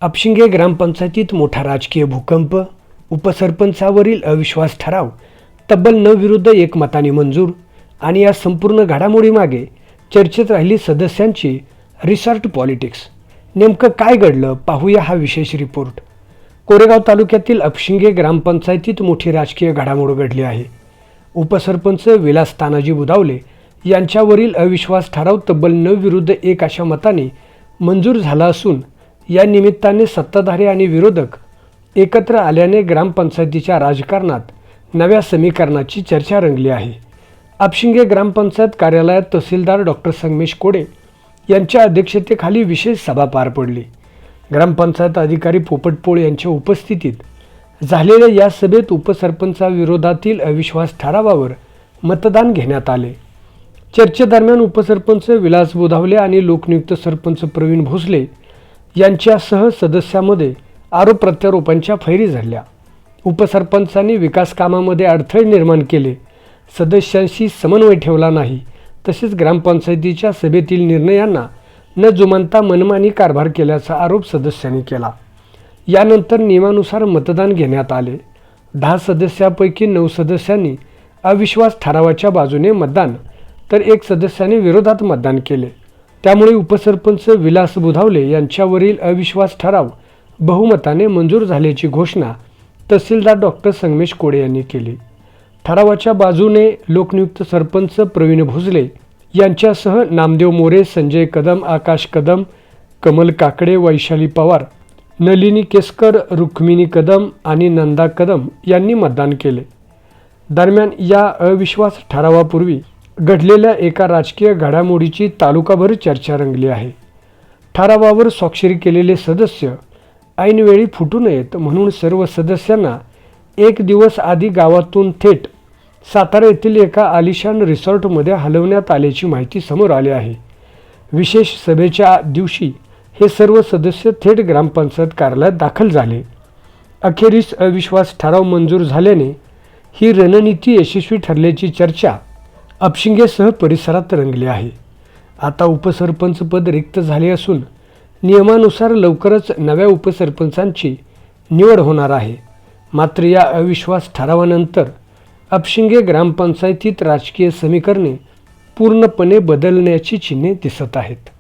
अपशिंगे ग्रामपंचायतीत मोठा राजकीय भूकंप, उपसरपंचावरील अविश्वास ठराव तब्बल 9 विरुद्ध 1 मताने मंजूर आणि या संपूर्ण घडामोडीमागे चर्चेत राहिली सदस्यांची रिसॉर्ट पॉलिटिक्स. नेमकं काय घडलं पाहूया हा विशेष रिपोर्ट. कोरेगाव तालुक्यातील अपशिंगे ग्रामपंचायतीत मोठी राजकीय घडामोड घडली आहे. उपसरपंच विलास तानाजी बुधावले यांच्यावरील अविश्वास ठराव तब्बल 9 विरुद्ध 1 अशा मताने मंजूर झाला असून या निमित्ताने सत्ताधारी आणि विरोधक एकत्र आल्याने ग्रामपंचायतीच्या राजकारणात नव्या समीकरणाची चर्चा रंगली आहे. अपशिंगे ग्रामपंचायत कार्यालयात तहसीलदार डॉक्टर संगमेश कोडे यांच्या अध्यक्षतेखाली विशेष सभा पार पडली. ग्रामपंचायत अधिकारी पोपट पोळ यांच्या उपस्थितीत झालेल्या या सभेत उपसरपंचाविरोधातील अविश्वास ठरावावर मतदान घेण्यात आले. चर्चेदरम्यान उपसरपंच विलास बुधावले आणि लोकनियुक्त सरपंच प्रवीण भोसले यांच्यासह सदस्यांमध्ये आरोप प्रत्यारोपांच्या फैरी झाल्या. उपसरपंचांनी विकास कामामध्ये अडथळे निर्माण केले, सदस्यांशी समन्वय ठेवला नाही, तसेच ग्रामपंचायतीच्या सभेतील निर्णयांना न जुमानता मनमानी कारभार केल्याचा आरोप सदस्यांनी केला. यानंतर नियमानुसार मतदान घेण्यात आले. 10 सदस्यांपैकी 9 सदस्यांनी अविश्वास ठरावाच्या बाजूने मतदान तर 1 सदस्याने विरोधात मतदान केले. त्यामुळे उपसरपंच विलास बुधावले यांच्यावरील अविश्वास ठराव बहुमताने मंजूर झाल्याची घोषणा तहसीलदार डॉक्टर संगमेश कोडे यांनी केली. ठरावाच्या बाजूने लोकनियुक्त सरपंच प्रवीण भोसले यांच्यासह नामदेव मोरे, संजय कदम, आकाश कदम, कमल काकडे, वैशाली पवार, नलिनी केसकर, रुक्मिणी कदम आणि नंदा कदम यांनी मतदान केले. दरम्यान या अविश्वास ठरावापूर्वी घडलेल्या एका राजकीय घडामोडीची तालुकाभर चर्चा रंगली आहे. ठरावावर स्वाक्षरी केलेले सदस्य ऐनवेळी फुटू नयेत म्हणून सर्व सदस्यांना 1 दिवस आधी गावातून थेट सातारा येथील एका आलिशान रिसॉर्टमध्ये हलवण्यात आल्याची माहिती समोर आली आहे. विशेष सभेच्या दिवशी हे सर्व सदस्य थेट ग्रामपंचायत कार्यालयात दाखल झाले. अखेरीस अविश्वास ठराव मंजूर झाल्याने ही रणनीती यशस्वी ठरल्याची चर्चा अपशिंगेसह परिसरात रंगली आहे. आता उपसरपंच पद रिक्त झाले असून नियमानुसार लवकरच नव्या उपसरपंचांची निवड होणार आहे. मात्र या अविश्वास ठरावानंतर अपशिंगे ग्रामपंचायतीत राजकीय समीकरणे पूर्णपणे बदलण्याची चिन्हे दिसत आहेत.